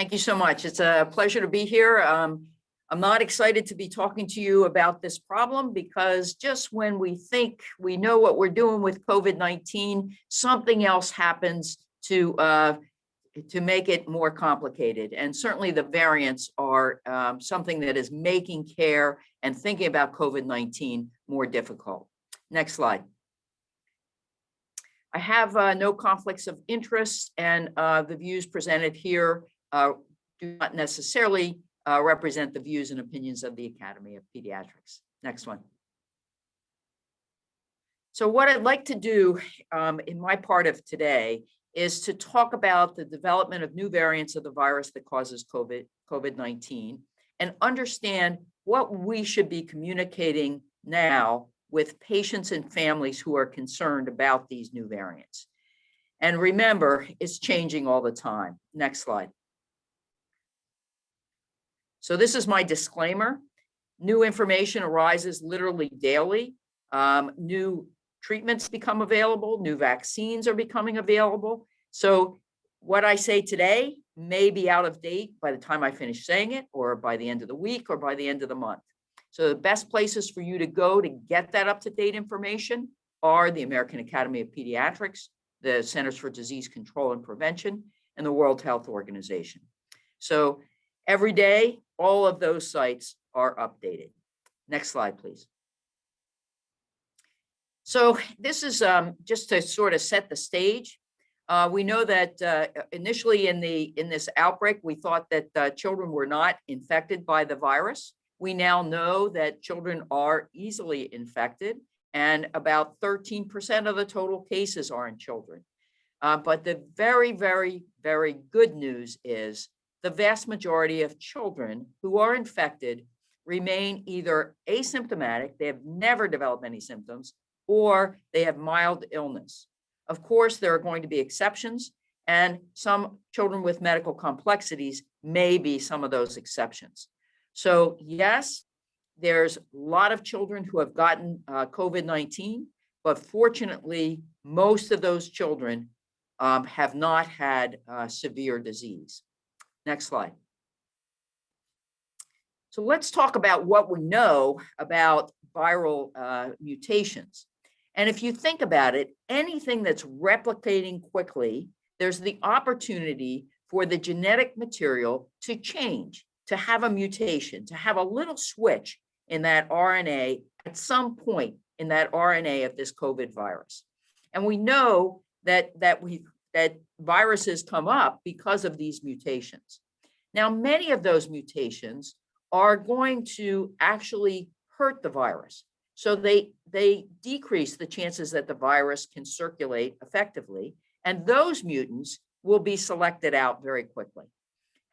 Thank you so much. It's a pleasure to be here. I'm not excited to be talking to you about this problem because just when we think we know what we're doing with COVID-19, something else happens to make it more complicated. And certainly the variants are something that is making care and thinking about COVID-19 more difficult. Next slide. I have no conflicts of interest, and the views presented here do not necessarily represent the views and opinions of the Academy of Pediatrics. Next one. So what I'd like to do in my part of today is to talk about the development of new variants of the virus that causes COVID-19 and understand what we should be communicating now with patients and families who are concerned about these new variants. And remember, it's changing all the time. Next slide. So this is my disclaimer. New information arises literally daily. New treatments become available, new vaccines are becoming available. So what I say today may be out of date by the time I finish saying it, or by the end of the week, or by the end of the month. So the best places for you to go to get that up-to-date information are the American Academy of Pediatrics, the Centers for Disease Control and Prevention, and the World Health Organization. So every day, all of those sites are updated. Next slide, please. So this is just to sort of set the stage. We know that initially in this outbreak, we thought that children were not infected by the virus. We now know that children are easily infected, and about 13% of the total cases are in children. But the very, very, very good news is the vast majority of children who are infected remain either asymptomatic, they have never developed any symptoms, or they have mild illness. Of course, there are going to be exceptions, and some children with medical complexities may be some of those exceptions. So yes, there's a lot of children who have gotten COVID-19, but fortunately, most of those children have not had severe disease. Next slide. So let's talk about what we know about viral mutations. And if you think about it, anything that's replicating quickly, there's the opportunity for the genetic material to change, to have a mutation, to have a little switch in that RNA at some point in that RNA of this COVID virus. And we know that viruses come up because of these mutations. Now, many of those mutations are going to actually hurt the virus. So they decrease the chances that the virus can circulate effectively, and those mutants will be selected out very quickly.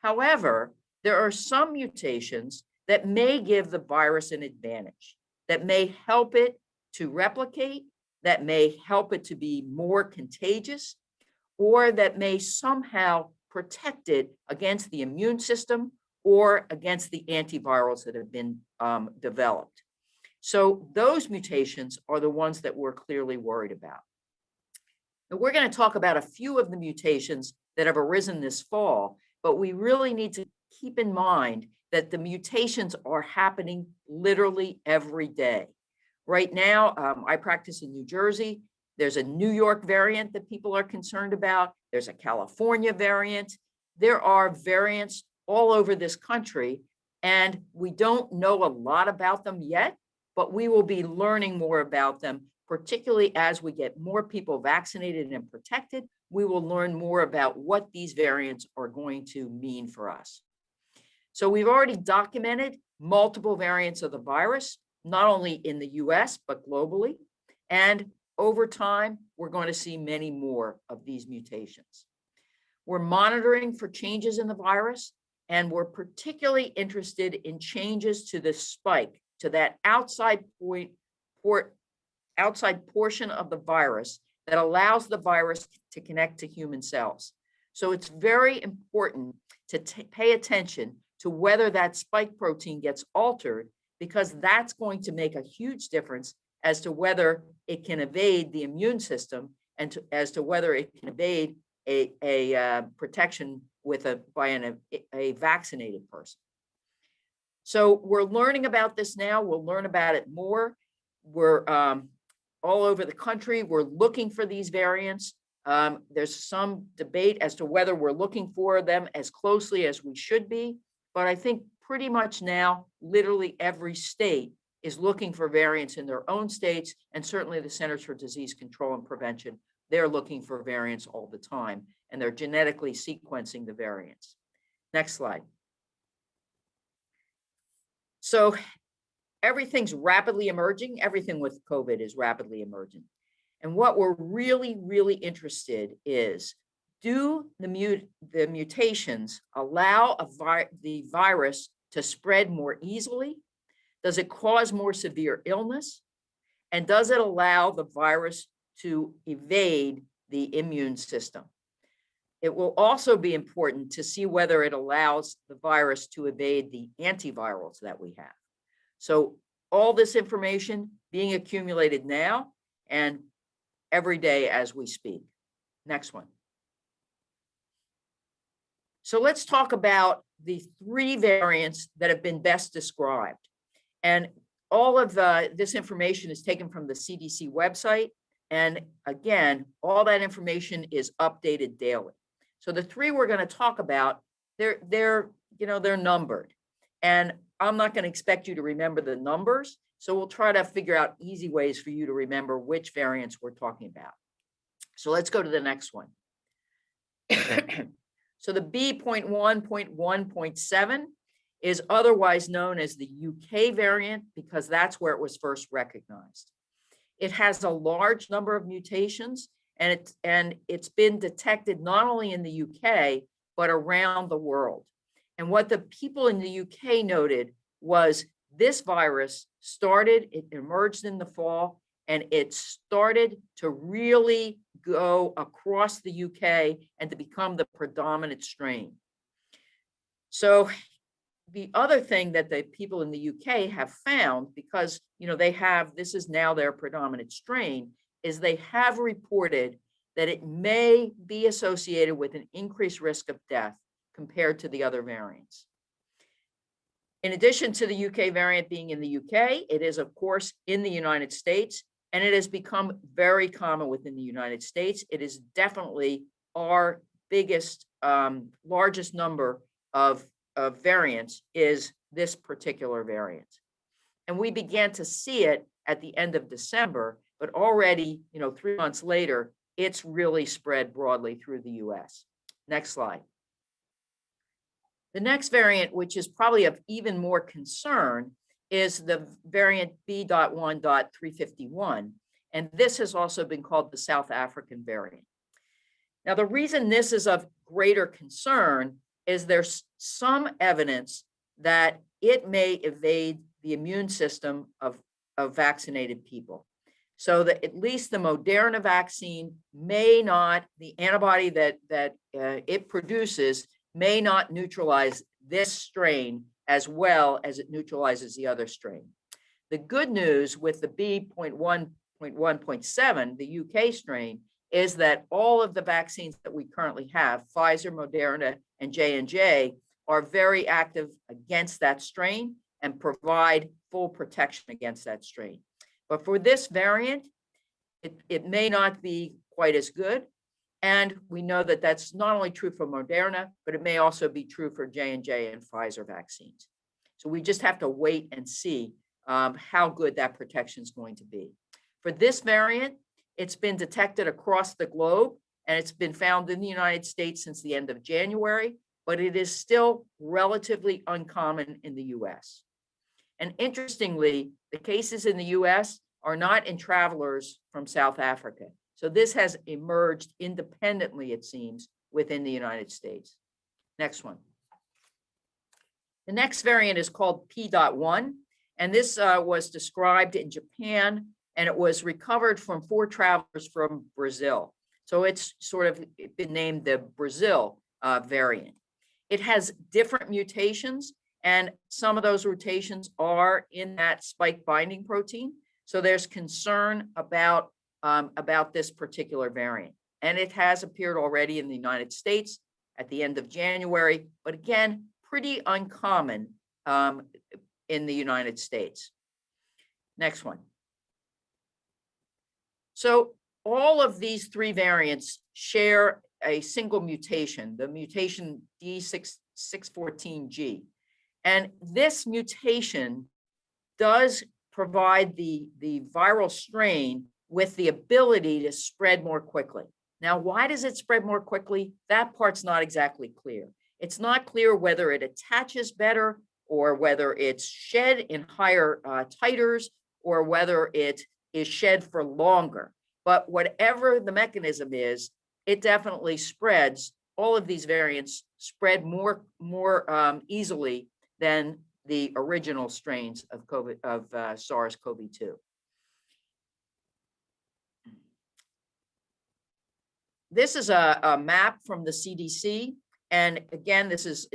However, there are some mutations that may give the virus an advantage, that may help it to replicate, that may help it to be more contagious, or that may somehow protect it against the immune system or against the antivirals that have been developed. So those mutations are the ones that we're clearly worried about. Now, we're going to talk about a few of the mutations that have arisen this fall, but we really need to keep in mind that the mutations are happening literally every day. Right now, I practice in New Jersey. There's a New York variant that people are concerned about. There's a California variant. There are variants all over this country, and we don't know a lot about them yet, but we will be learning more about them, particularly as we get more people vaccinated and protected. We will learn more about what these variants are going to mean for us. So we've already documented multiple variants of the virus, not only in the US, but globally. And over time, we're going to see many more of these mutations. We're monitoring for changes in the virus, and we're particularly interested in changes to the spike, to that outside portion of the virus that allows the virus to connect to human cells. So it's very important to pay attention to whether that spike protein gets altered, because that's going to make a huge difference as to whether it can evade the immune system and as to whether it can evade a protection by a vaccinated person. So we're learning about this now. We'll learn about it more. We're all over the country. We're looking for these variants. There's some debate as to whether we're looking for them as closely as we should be, but I think pretty much now, literally every state is looking for variants in their own states, and certainly the Centers for Disease Control and Prevention, they're looking for variants all the time, and they're genetically sequencing the variants. Next slide. So everything's rapidly emerging. Everything with COVID is rapidly emerging. And what we're really, really interested is, do the mutations allow the virus to spread more easily? Does it cause more severe illness? And does it allow the virus to evade the immune system? It will also be important to see whether it allows the virus to evade the antivirals that we have. So all this information being accumulated now and every day as we speak. Next one. So let's talk about the 3 variants that have been best described. And all of this information is taken from the CDC website. And again, all that information is updated daily. So the 3 we're going to talk about, they're numbered. And I'm not going to expect you to remember the numbers. So we'll try to figure out easy ways for you to remember which variants we're talking about. So let's go to the next one. So the B.1.1.7 is otherwise known as the UK variant because that's where it was first recognized. It has a large number of mutations, and it's been detected not only in the UK, but around the world. And what the people in the UK noted was this virus it emerged in the fall, and it started to really go across the UK and to become the predominant strain. So the other thing that the people in the UK have found, because this is now their predominant strain, is they have reported that it may be associated with an increased risk of death compared to the other variants. In addition to the UK variant being in the UK, it is, of course, in the United States, and it has become very common within the United States. It is definitely our biggest, largest number of variants is this particular variant. And we began to see it at the end of December, but already, 3 months later, it's really spread broadly through the US. Next slide. The next variant, which is probably of even more concern, is the variant B.1.351. And this has also been called the South African variant. Now, the reason this is of greater concern is there's some evidence that it may evade the immune system of vaccinated people. So that at least the Moderna vaccine may not, the antibody that it produces may not neutralize this strain as well as it neutralizes the other strain. The good news with the B.1.1.7, the UK strain, is that all of the vaccines that we currently have, Pfizer, Moderna, and J&J, are very active against that strain and provide full protection against that strain. But for this variant, it may not be quite as good. And we know that that's not only true for Moderna, but it may also be true for J&J and Pfizer vaccines. So we just have to wait and see how good that protection is going to be. For this variant, it's been detected across the globe, and it's been found in the United States since the end of January, but it is still relatively uncommon in the US. And interestingly, the cases in the US are not in travelers from South Africa. So this has emerged independently, it seems, within the United States. Next one. The next variant is called P.1, and this was described in Japan, and it was recovered from 4 travelers from Brazil. So it's sort of been named the Brazil variant. It has different mutations, and some of those mutations are in that spike binding protein. So there's concern about this particular variant. And it has appeared already in the United States at the end of January, but again, pretty uncommon in the United States. Next one. So all of these three variants share a single mutation, the mutation D614G. And this mutation does provide the viral strain with the ability to spread more quickly. Now, why does it spread more quickly? That part's not exactly clear. It's not clear whether it attaches better or whether it's shed in higher titers or whether it is shed for longer. But whatever the mechanism is, it definitely spreads. All of these variants spread more easily than the original strains of SARS-CoV-2. This is a map from the CDC, and again, this is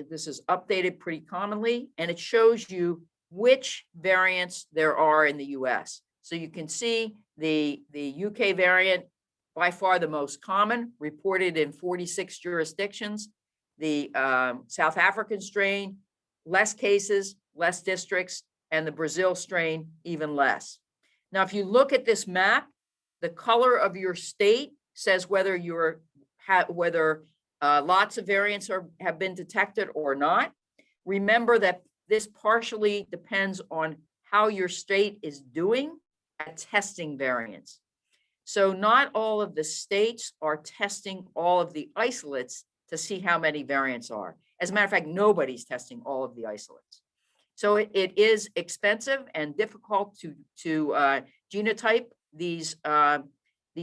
updated pretty commonly, and it shows you which variants there are in the U.S. So you can see the UK variant, by far the most common, reported in 46 jurisdictions. The South African strain, less cases, less districts, and the Brazil strain, even less. Now, if you look at this map, the color of your state says whether lots of variants have been detected or not. Remember that this partially depends on how your state is doing at testing variants. So not all of the states are testing all of the isolates to see how many variants are. As a matter of fact, nobody's testing all of the isolates. So it is expensive and difficult to genotype these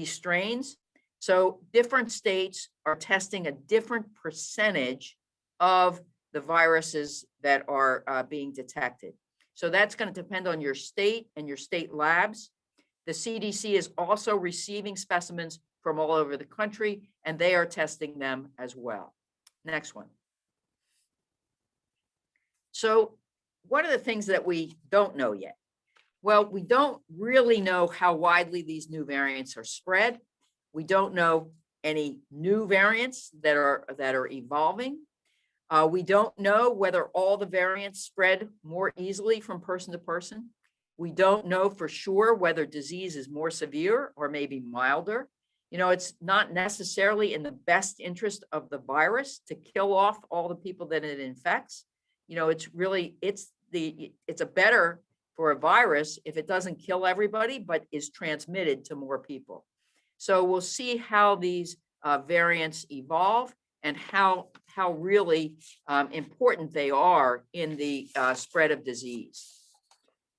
strains. So different states are testing a different percentage of the viruses that are being detected. So that's going to depend on your state and your state labs. The CDC is also receiving specimens from all over the country, and they are testing them as well. Next one. So what are the things that we don't know yet? Well, we don't really know how widely these new variants are spread. We don't know any new variants that are evolving. We don't know whether all the variants spread more easily from person to person. We don't know for sure whether disease is more severe or maybe milder. You know, it's not necessarily in the best interest of the virus to kill off all the people that it infects. You know, it's a better for a virus if it doesn't kill everybody, but is transmitted to more people. So we'll see how these variants evolve and how really important they are in the spread of disease.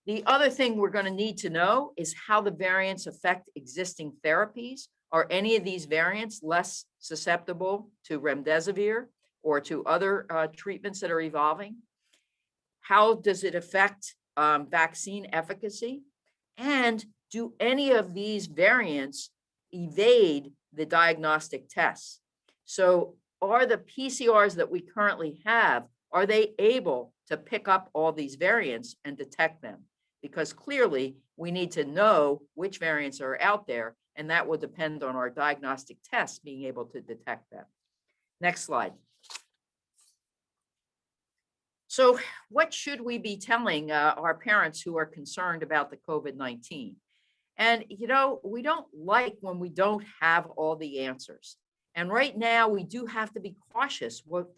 The other thing we're going to need to know is how the variants affect existing therapies. Are any of these variants less susceptible to remdesivir or to other treatments that are evolving? How does it affect vaccine efficacy? And do any of these variants evade the diagnostic tests? So are the PCRs that we currently have, are they able to pick up all these variants and detect them? Because clearly we need to know which variants are out there, and that will depend on our diagnostic tests being able to detect them. Next slide. So what should we be telling our parents who are concerned about the COVID-19? And, you know, we don't like when we don't have all the answers. And right now we do have to be cautious with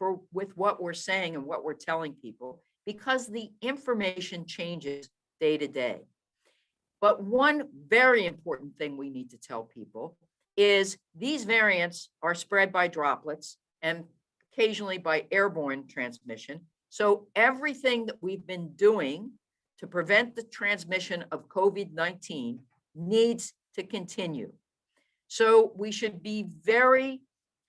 what we're saying and what we're telling people, because the information changes day to day. But one very important thing we need to tell people is these variants are spread by droplets and occasionally by airborne transmission. So everything that we've been doing to prevent the transmission of COVID-19 needs to continue. So we should be very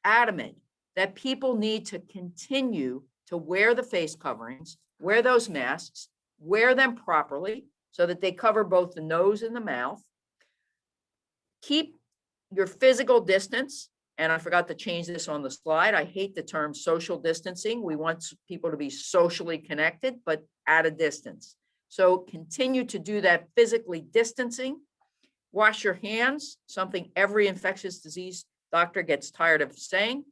adamant that people need to continue to wear the face coverings, wear those masks, wear them properly so that they cover both the nose and the mouth. Keep your physical distance. And I forgot to change this on the slide. I hate the term social distancing. We want people to be socially connected, but at a distance. So continue to do that physically distancing. Wash your hands, something every infectious disease doctor gets tired of saying.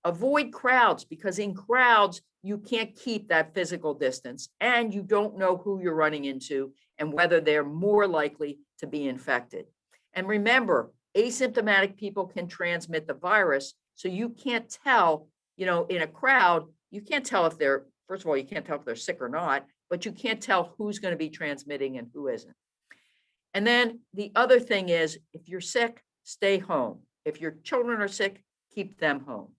Avoid crowds, because in crowds, you can't keep that physical distance and you don't know who you're running into and whether they're more likely to be infected. And remember, asymptomatic people can transmit the virus. So you can't tell, in a crowd, you can't tell if they're, first of all, you can't tell if they're sick or not, but you can't tell who's going to be transmitting and who isn't. And then the other thing is, if you're sick, stay home. If your children are sick, keep them home.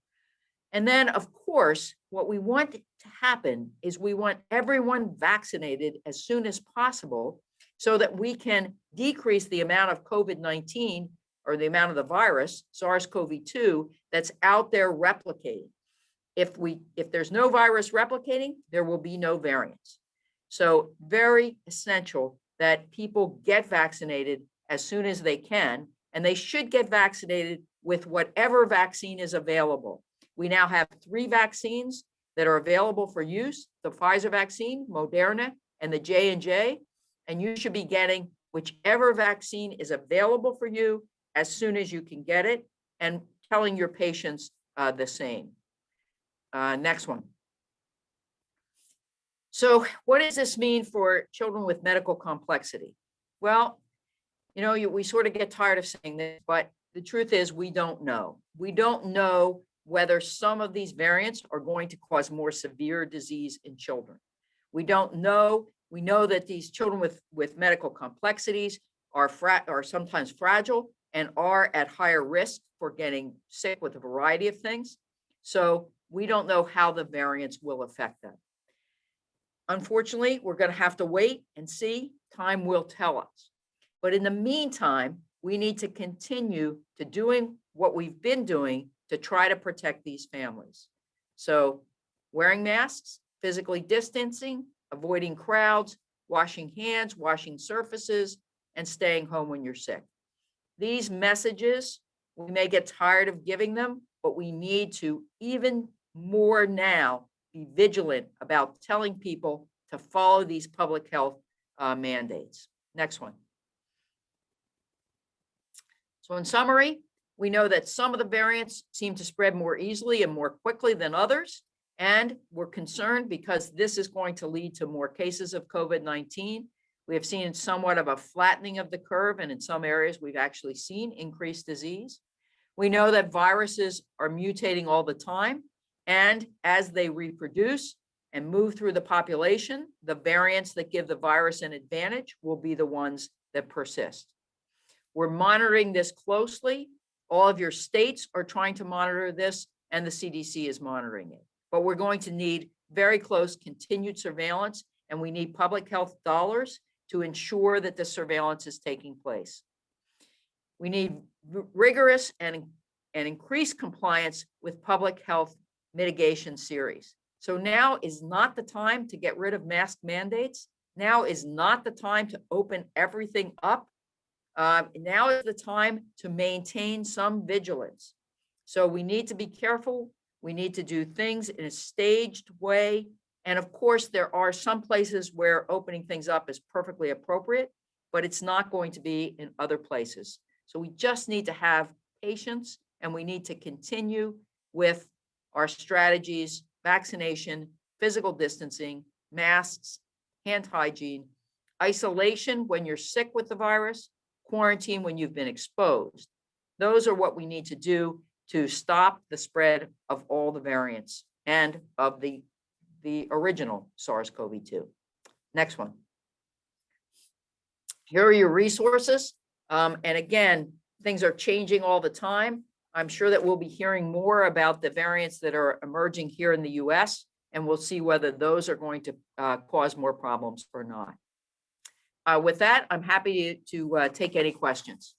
And then, of course, what we want to happen is we want everyone vaccinated as soon as possible so that we can decrease the amount of COVID-19 or the amount of the virus, SARS-CoV-2, that's out there replicating. If there's no virus replicating, there will be no variants. So very essential that people get vaccinated as soon as they can, and they should get vaccinated with whatever vaccine is available. We now have 3 vaccines that are available for use: the Pfizer vaccine, Moderna, and the J&J. And you should be getting whichever vaccine is available for you as soon as you can get it, and telling your patients the same. Next one. So what does this mean for children with medical complexity? Well, we sort of get tired of saying this, but the truth is we don't know. We don't know whether some of these variants are going to cause more severe disease in children. We don't know. We know that these children with medical complexities are sometimes fragile and are at higher risk for getting sick with a variety of things. So we don't know how the variants will affect them. Unfortunately, we're going to have to wait and see. Time will tell us. But in the meantime, we need to continue to doing what we've been doing to try to protect these families. So wearing masks, physically distancing, avoiding crowds, washing hands, washing surfaces, and staying home when you're sick. These messages, we may get tired of giving them, but we need to even more now be vigilant about telling people to follow these public health mandates. Next one. So in summary, we know that some of the variants seem to spread more easily and more quickly than others, and we're concerned because this is going to lead to more cases of COVID-19. We have seen somewhat of a flattening of the curve, and in some areas we've actually seen increased disease. We know that viruses are mutating all the time, and as they reproduce and move through the population, the variants that give the virus an advantage will be the ones that persist. We're monitoring this closely. All of your states are trying to monitor this, and the CDC is monitoring it. But we're going to need very close continued surveillance, and we need public health dollars to ensure that the surveillance is taking place. We need rigorous and increased compliance with public health mitigation series. So now is not the time to get rid of mask mandates. Now is not the time to open everything up. Now is the time to maintain some vigilance. So we need to be careful. We need to do things in a staged way. And of course, there are some places where opening things up is perfectly appropriate, but it's not going to be in other places. So we just need to have patience, and we need to continue with our strategies: vaccination, physical distancing, masks, hand hygiene, isolation when you're sick with the virus, quarantine when you've been exposed. Those are what we need to do to stop the spread of all the variants and of the original SARS-CoV-2. Next one. Here are your resources. And again, things are changing all the time. I'm sure that we'll be hearing more about the variants that are emerging here in the US, and we'll see whether those are going to cause more problems or not. With that, I'm happy to take any questions.